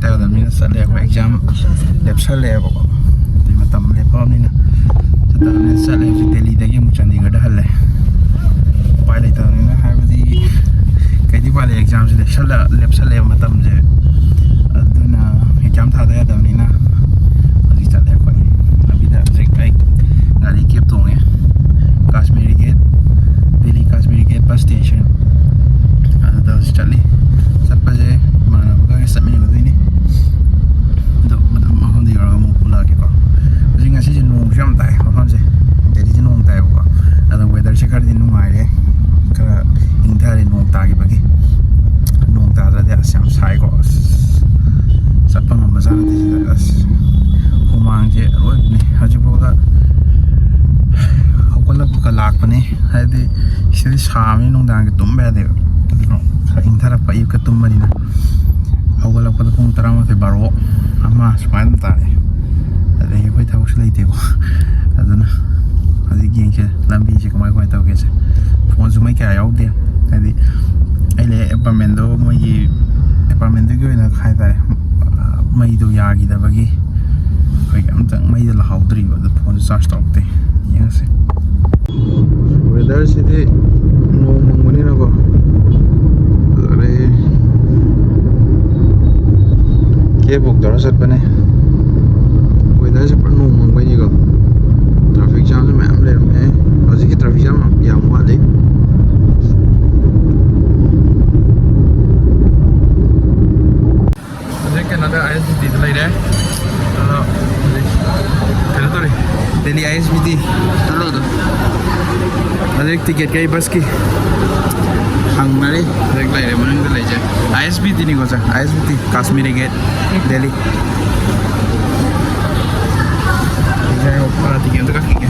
ꯆꯠꯇꯒꯗꯕꯅꯤꯅ ꯆꯠꯂꯦ ꯑꯩꯈꯣꯏ ꯑꯦꯛꯖꯥꯝ ꯂꯦꯞꯁꯜꯂꯦꯕꯀꯣ ꯑꯗꯨꯏ ꯃꯇꯝ ꯂꯦꯞꯄꯕꯅꯤꯅ ꯆꯠꯇꯕꯅꯤꯅ ꯆꯠꯂꯦ ꯍꯧꯖꯤꯛ ꯗꯦꯜꯂꯤꯗꯒꯤ ꯑꯃꯨꯛ ꯆꯥꯟꯗꯤꯒꯔꯗ ꯍꯜꯂꯦ ꯎꯄꯥꯏ ꯂꯩꯇꯕꯅꯤꯅ ꯍꯥꯏꯕꯗꯤ ꯀꯩꯗꯤ ꯎꯄꯥꯏ ꯂꯩ ꯑꯦꯛꯖꯥꯝꯁꯦ ꯂꯦꯞꯁꯜꯂꯦꯕ ꯃꯇꯝꯁꯦ ꯑꯗꯨꯅ ꯑꯦꯛꯖꯥꯝ ꯊꯥꯗ ꯌꯥꯗꯕꯅꯤना ꯍꯧꯖꯤꯛ ꯆꯠꯂꯦ ꯑꯩꯈꯣꯏ ꯂꯝꯕꯤꯗ ꯍꯧꯖꯤꯛ ꯑꯩ ꯒꯥꯔꯤ ꯀꯦꯕ ꯇꯣꯡꯉꯦ Kashmiri get Delhi Kashmiri get bus station ꯑꯗꯨꯗ ꯍꯧꯖꯤꯛ ꯆꯠꯂꯤ ꯆꯠꯄꯁꯦ ꯏꯃꯥꯟꯅꯕꯒ ꯆꯠꯃꯤꯟꯅꯒꯗꯣꯏꯅꯤ ꯑꯗꯣ ꯃꯇꯝ ꯃꯐꯝꯗ ꯌꯧꯔꯒ ꯑꯃꯨꯛ ꯄꯨꯜꯂꯛꯑꯒꯦꯀꯣ ꯍꯧꯖꯤꯛ ꯉꯁꯤꯁꯦ ꯅꯣꯡꯁꯨ ꯌꯥꯝ ꯇꯥꯏ ꯃꯐꯝꯁꯦ ꯗꯦꯜꯂꯤꯁꯦ ꯅꯣꯡ ꯇꯥꯏꯌꯦꯕꯀꯣ ꯑꯗꯣ ꯋꯦꯗꯔꯁꯦ ꯈꯔꯗꯤ ꯅꯨꯡꯉꯥꯏꯔꯦ ꯈꯔ ꯏꯪꯊꯔꯦ ꯅꯣꯡ ꯇꯥꯈꯤꯕꯒꯤ ꯅꯣꯡ ꯇꯥꯗ꯭ꯔꯗꯤ ꯑꯁ ꯌꯥꯝ ꯁꯥꯏꯀꯣ ꯑꯁ ꯆꯠꯄ ꯉꯝꯕꯖꯥꯠ ꯅꯠꯇꯦ ꯁꯤꯗ ꯑꯁ ꯍꯨꯃꯥꯡꯁꯦ ꯑꯔꯣꯏꯕꯅꯤ ꯍꯧꯖꯤꯛꯐꯥꯎꯗ ꯍꯧꯒꯠꯂꯛꯄꯒ ꯂꯥꯛꯄꯅꯤ ꯍꯥꯏꯗꯤ ꯁꯤꯗꯗꯤ ꯁꯥꯕꯅꯤ ꯅꯨꯡꯗꯥꯡꯒꯤ ꯇꯨꯝꯕ ꯌꯥꯗꯦꯕ ꯑꯗꯨꯅ ꯈꯔ ꯏꯪꯊꯔꯛꯄ ꯑꯌꯨꯛꯀ ꯇꯨꯝꯕꯅꯤꯅ ꯍꯧꯒꯠꯂꯛꯄꯗ ꯄꯨꯡ 11 ꯕꯥꯔꯣ ꯑꯃ ꯁꯨꯃꯥꯏꯅ ꯑꯗꯨꯝ ꯇꯥꯔꯦ ꯑꯗꯒꯤ ꯑꯩꯈꯣꯏ ꯊꯕꯛꯁꯨ ꯂꯩꯇꯦꯀꯣ ꯑꯗꯨꯅ ꯍꯧꯖꯤꯛ ꯌꯦꯡꯁꯦ ꯂꯝꯕꯤꯁꯦ ꯀꯃꯥꯏ ꯇꯧꯒꯦꯁꯦ ꯐꯣꯟꯁꯨ ꯃꯩ ꯀꯌꯥ ꯌꯥꯎꯗꯦ ꯍꯥꯏꯗꯤ ꯑꯩ ꯂꯩ ꯑꯦꯄꯥꯔꯠꯃꯦꯟꯗꯣ ꯃꯣꯏꯒꯤ ꯑꯦꯄꯥꯔꯠꯃꯦꯟꯗꯨꯒꯤ ꯑꯣꯏꯅ ꯍꯥꯏꯇꯥꯔꯦ ꯃꯩꯗꯣ ꯌꯥꯈꯤꯗꯕꯒꯤ ꯑꯩꯈꯣꯏꯒꯤ ꯑꯝꯇꯪ ꯃꯩꯗ ꯂꯥꯛꯍꯧꯗ꯭ꯔꯤꯕ ꯑꯗꯨ ꯐꯣꯟꯁꯨ ꯆꯥꯔꯖ ꯇꯧꯔꯛꯇꯦ ꯌꯦꯡꯉꯁꯦ ꯋꯦꯗꯔꯁꯤꯗꯤ ꯅꯣꯡ ꯃꯪꯕꯅꯤꯅꯀꯣ ꯀꯦꯕ ꯕꯨꯛ ꯇꯧꯔ ꯆꯠꯄꯅꯦ ꯋꯦꯗꯔꯁꯦ ꯄꯨꯔꯥ ꯅꯣꯡ ꯃꯪꯕꯩꯅꯤꯀꯣ ꯇ꯭ꯔꯥꯐꯤꯛ ꯖꯥꯝꯁꯨ ꯃꯌꯥꯝ ꯂꯩꯔꯝꯃꯦ ꯍꯧꯖꯤꯛꯀꯤ ꯇ꯭ꯔꯥꯐꯤꯛ ꯖꯥꯝ ꯌꯥꯝ ꯋꯥꯠꯂꯤ ꯍꯧꯖꯤꯛ ꯀꯩꯅꯣꯗ ISBTꯗ ꯂꯩꯔꯦ ꯑꯗꯣ ꯍꯧꯖꯤꯛ ꯀꯩꯅꯣ ꯇꯧꯔꯤ ꯗꯦꯜꯂꯤ ISBT ꯆꯠꯂꯣꯗꯣ ꯍꯧꯖꯤꯛ ꯇꯤꯀꯦꯠ ꯀꯩ ꯕꯁꯀꯤ ꯍꯪꯅꯔꯤ ꯍꯧꯖꯤꯛ ꯂꯩꯔꯦ ꯃꯅꯨꯡꯗ ꯂꯩꯖꯦ ISBTꯅꯤꯀꯣ ꯁꯥꯔ ISBT Kashmiri get Delhi ticket ꯑꯝꯇ ꯀꯛꯈꯤꯒꯦ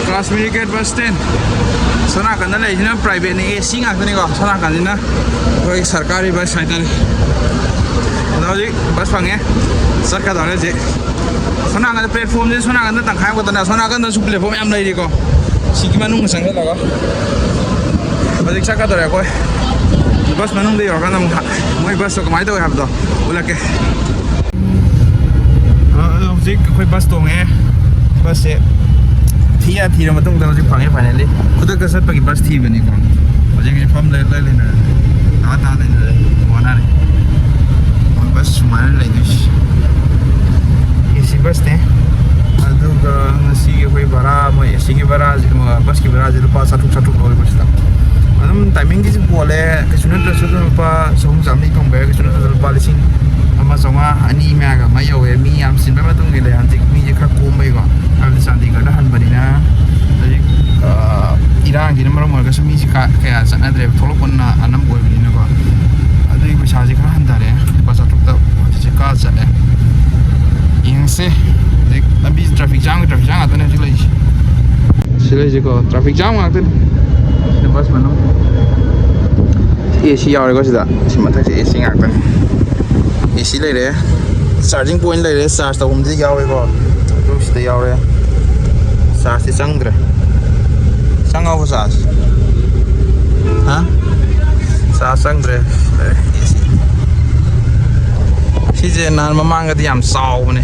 ꯀꯥꯁꯃꯤꯔꯤ ꯒꯦꯠ ꯕꯁ ꯁ꯭ꯇꯦꯟ ꯁꯣꯝꯅꯥꯀꯟꯗ ꯂꯩꯔꯤꯁꯤꯅ ꯄ꯭ꯔꯥꯏꯚꯦꯠꯅꯤ AC ꯉꯥꯛꯇꯅꯤꯀꯣ ꯁꯣꯝꯅꯥꯀꯟꯁꯤꯅ ꯑꯩꯈꯣꯏ ꯁꯔꯀꯥꯔꯤ ꯕꯁ ꯍꯥꯏꯇꯥꯔꯦ ꯑꯗꯣ ꯍꯧꯖꯤꯛ ꯕꯁ ꯐꯪꯉꯦ ꯆꯠꯀꯗꯧꯔꯦ ꯍꯧꯖꯤꯛ ꯁꯣꯝꯅꯥꯀꯟꯗ ꯄ꯭ꯂꯦꯠꯐꯣꯝꯁꯦ ꯁꯣꯝꯅꯥꯀꯟꯗ ꯇꯪꯈꯥꯏ ꯑꯃꯈꯛꯇꯅ ꯁꯣꯝꯅꯥꯀꯟꯗꯁꯨ ꯄ꯭ꯂꯦꯠꯐꯣꯝ ꯌꯥꯝ ꯂꯩꯔꯤꯀꯣ ꯁꯤꯒꯤ ꯃꯅꯨꯡꯗ ꯆꯪꯁꯤꯜꯂꯒ ꯍꯧꯖꯤꯛ ꯆꯠꯀꯗꯧꯔꯦ ꯑꯩꯈꯣꯏ ꯕꯁ ꯃꯅꯨꯡꯗ ꯌꯧꯔꯀꯥꯟꯗ ꯑꯃꯨꯛ ꯃꯣꯏ ꯕꯁꯇꯣ ꯀꯃꯥꯏꯅ ꯇꯧꯋꯦ ꯍꯥꯏꯕꯗꯣ ꯎꯠꯂꯛꯀꯦ ꯑꯗꯣ ꯍꯧꯖꯤꯛ ꯑꯩꯈꯣꯏ ꯕꯁ ꯇꯣꯡꯉꯦ ꯕꯁꯁꯦ ꯊꯤꯔ ꯃꯇꯨꯡꯗ ꯍꯧꯖꯤꯛ ꯐꯪꯉꯦ ꯐꯥꯏꯅꯦꯜꯂꯤ ꯈꯨꯗꯛꯇ ꯆꯠꯄꯒꯤ ꯕꯁ ꯊꯤꯕꯅꯤꯀꯣ ꯍꯧꯖꯤꯛ ꯐꯝ ꯂꯩꯅꯔꯦ ꯂꯩꯅꯔꯦ ꯋꯥꯅꯔꯦ ꯃꯣꯏ ꯕꯁ ꯁꯨꯃꯥꯏꯅ ꯂꯩꯗꯣꯏꯁꯤ AC ꯕꯁꯅꯦ ꯑꯗꯨꯒ ꯉꯁꯤꯒꯤ ꯑꯩꯈꯣꯏ ꯚꯔꯥ ꯃꯣꯏ ACꯒꯤ ꯚꯔꯥꯁꯤ ꯕꯁꯀꯤ ꯚꯔꯥꯁꯤ ꯂꯨꯄꯥ 600 ꯑꯣꯏꯕ ꯁꯤꯗ ꯑꯗꯨꯝ ꯇꯥꯏꯃꯤꯡꯒꯤꯁꯨ ꯄꯣꯜꯂꯦ ꯀꯩꯁꯨ ꯅꯠꯇ꯭ꯔꯁꯨ ꯑꯗꯨꯝ ꯂꯨꯄꯥ 300-400 ꯐꯪꯕ ꯌꯥꯏ ꯀꯩꯁꯨ ꯅꯠꯇ꯭ꯔꯁꯨ ꯂꯨꯄꯥ 1,500-2 ꯃꯌꯥꯒ ꯑꯃ ꯌꯧꯋꯦ ꯃꯤ ꯌꯥꯝ ꯆꯤꯟꯕ ꯃꯇꯨꯡ ꯏꯜꯂꯦ ꯍꯧꯖꯤꯛ ꯃꯤꯁꯦ ꯈꯔ ꯀꯣꯝꯕꯩꯀꯣ ꯍꯥꯏꯕꯗꯤ ꯆꯥꯟꯗꯤꯒꯔꯗ ꯍꯟꯕꯅꯤꯅ ꯍꯧꯖꯤꯛ ꯏꯔꯥꯡꯁꯤꯅ ꯃꯔꯝ ꯑꯣꯏꯔꯒꯁꯨ ꯃꯤꯁꯦ ꯀꯌꯥ ꯆꯠꯅꯗ꯭ꯔꯦꯕ ꯊꯣꯛꯂꯛꯄꯅ ꯑꯅꯝꯕ ꯑꯣꯏꯕꯅꯤꯅꯀꯣ ꯑꯗꯨꯒꯤ ꯄꯩꯁꯥꯁꯦ ꯈꯔ ꯍꯟꯊꯔꯦ ꯂꯨꯄꯥ 600ꯇ ꯍꯧꯖꯤꯛꯁꯦ ꯀꯥ ꯆꯠꯂꯦ ꯌꯦꯡꯉꯁꯦ ꯍꯧꯖꯤꯛ ꯂꯝꯕꯤ ꯇ꯭ꯔꯥꯐꯤꯛ ꯖꯥꯝ ꯉꯥꯛꯇꯅꯦ ꯍꯧꯖꯤꯛ ꯂꯩꯔꯤꯁꯦ ꯁꯤ ꯂꯩꯔꯤꯁꯦꯀꯣ ꯇ꯭ꯔꯥꯐꯤꯛ ꯖꯥꯝ ꯉꯥꯛꯇꯅꯤ ꯁꯤꯗ ꯕꯁ ꯃꯅꯨꯡ AC ꯌꯥꯎꯔꯦꯀꯣ ꯁꯤꯗ ꯁꯤ ꯃꯊꯛꯁꯦ AC ꯉꯥꯛꯇꯅꯤ AC ꯂꯩꯔꯦ ꯆꯥꯔꯖꯤꯡ ꯄꯣꯏꯟ ꯂꯩꯔꯦ ꯆꯥꯔꯖ ꯇꯧꯐꯝꯗꯤ ꯌꯥꯎꯋꯦꯀꯣ ꯑꯗꯨ ꯁꯤꯗ ꯌꯥꯎꯔꯦ ꯆꯥꯔꯖꯇꯤ ꯆꯪꯗ꯭ꯔꯦ ꯆꯪꯉꯕꯣ ꯆꯥꯔꯖ ꯆꯥꯔꯖ ꯆꯪꯗ꯭ꯔꯦ AC ꯁꯤꯁꯦ ꯅꯍꯥꯟ ꯃꯃꯥꯡꯒꯗꯤ ꯌꯥꯝ ꯆꯥꯎꯕꯅꯦ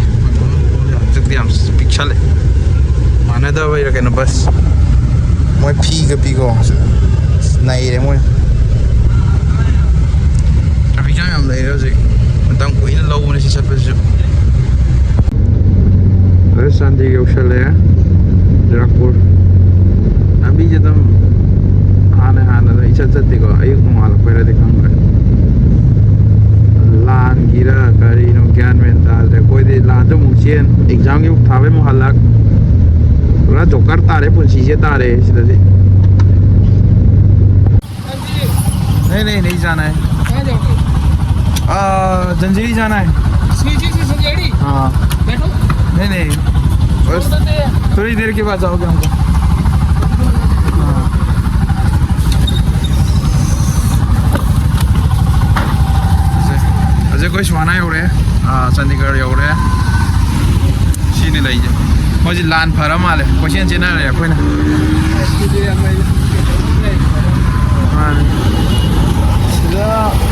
ꯍꯧꯖꯤꯛꯇꯤ ꯌꯥꯝ ꯄꯤꯛꯁꯜꯂꯦ ꯃꯥꯟꯅꯗꯕꯩꯔ ꯀꯩꯅꯣ ꯕꯁ ꯃꯣꯏ ꯐꯤꯒ ꯄꯤꯀꯣ ꯅꯩꯔꯦ ꯃꯣꯏ ꯇ꯭ꯔꯥꯐꯤꯛ ꯖꯥꯝ ꯌꯥꯝ ꯂꯩꯔꯦ ꯍꯧꯖꯤꯛ ꯃꯇꯝ ꯀꯨꯏꯅ ꯂꯧꯕꯅꯦ ꯁꯤ ꯆꯠꯄꯁꯤꯁꯨ ꯆꯥꯟꯗꯤ ꯌꯧꯁꯜꯂꯛꯑꯦ ꯖꯨꯔꯥꯛꯄꯨꯔ ꯂꯝꯕꯤꯁꯦ ꯑꯗꯨꯝ ꯍꯥꯟꯅꯗ ꯏꯆꯠ ꯆꯠꯇꯦꯀꯣ ꯑꯌꯨꯛ ꯅꯣꯡꯉꯥꯜꯂꯛꯄꯩꯔꯗꯤ ꯈꯪꯗ꯭ꯔꯦ ꯂꯥꯟꯒꯤꯔ ꯀꯔꯤꯅꯣ ꯒ꯭ꯌꯥꯟ ꯃꯦꯟ ꯇꯥꯗ꯭ꯔꯦ ꯑꯩꯈꯣꯏꯗꯤ ꯂꯥꯟꯁꯨ ꯑꯃꯨꯛ ꯆꯦꯟ ꯑꯦꯛꯖꯥꯝꯒꯤ ꯑꯃꯨꯛ ꯊꯥꯕꯩ ꯑꯃꯨꯛ ꯍꯜꯂꯛ पूरा जोकर तारे पुंछी तारे सीधे नहीं जाना है कहाँ जाओगे? जंजीरी जाना है सीधी से संजेड़ी हाँ बैठो नहीं बस थोड़ी देर के बाद जाओगे हमको अजय कोई सुहाना यौरे चंडीगढ़ यौरे सीने लईजे मोजी लान फरा माले क्वेश्चन चेना रे अखोइना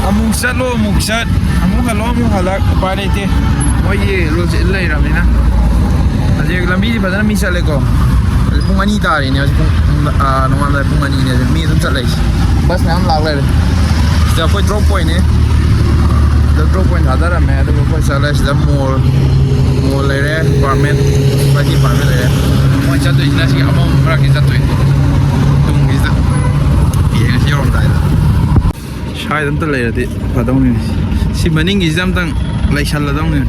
amuk chalo amuk chat amuk halo amuk halak upai leite moi ye lo lei ramni na aje lambi di padana mi chale ko pung ani tari ne pung nongan la pung ani ne mi dum chalai bas nam lag le ja koi drop point ne the drop point hadara me the koi chalai the more le re apartment bagi apartment le moi chat de na si amom ra ki chat de tung ki da ye si rom dai da shai dam ta le de padong ne si maning gi jam tang lai chal la dong ne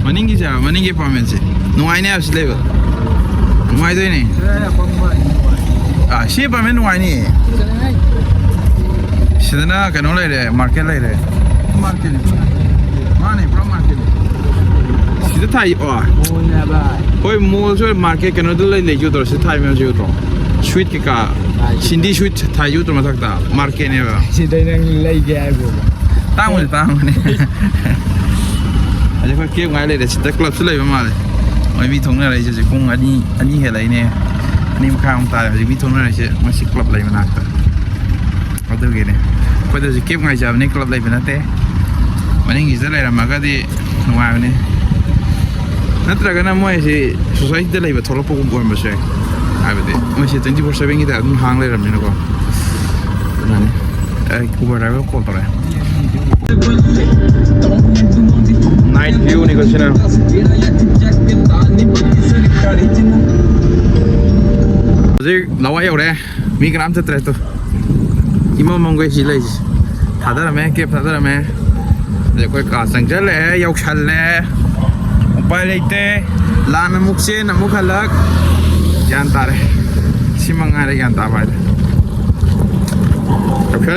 maning gi ja maning gi apartment se no ai ne as le ngoài đây này à ship ở bên ngoài nè sẽ là cái nó này để market này để market này mà này from market sẽ thay ôi mua cho market cái nó đưa lên lấy chỗ sẽ thay mấy chỗ đó sweet cái cả Cindy sweet thay chỗ mà thắc ta market này vào chỉ đây đang lấy cái bộ tăng này anh phải kêu ngay đây để sẽ club sẽ lấy mà nàyไอ้วิทงอะไรจะคงอันนี้เหตุอะไรเนี่ยอันนี้มันข้างตายไอ้วิทงอะไรจะมาสิกลับอะไรมันนักแต่เอาตัวกี่เนี่ยพอจะเก็บไงจะวันนี้กลับอะไรเป็นนั่นเต้วันนี้กิจอะไรละมาก็ดีหนุ่มวันนี้นั่นตระกันนะมั่วสิสุดท้ายจะอะไรแบบทรพกุมบุญมาใช่ไอ้แบบนี้มั่วสิตั้งที่พอใช้เป็นกี่แต่ตุ้มหางเลยแบบนี้นะก็นั่นไอ้กูบอกอะไรก็โคตรเลย night viewนี่ก็ใช่ไหมJadi lawa ya udah, migram setelah itu, imam monggo sih lagi, ada ramai kep, ada ramai, jadi kau kasang jalan, yau jalan, upaya lete, lana mukse, namuk halak, jangan tar, si mangare jangan tar pada, oke,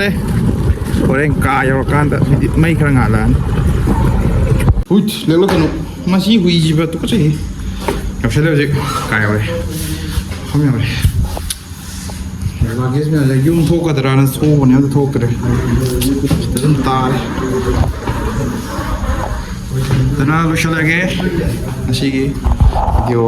orang kaya orang kan, mai kerang alan, lalu kan masih hui jibat tu kecil, oke, jadi kaya orang, kami orang. Bagis में लगे यूं थोक कर रहा है थोक बने तो थोक करे तो तार तो ना लुशा लगे ऐसी की जो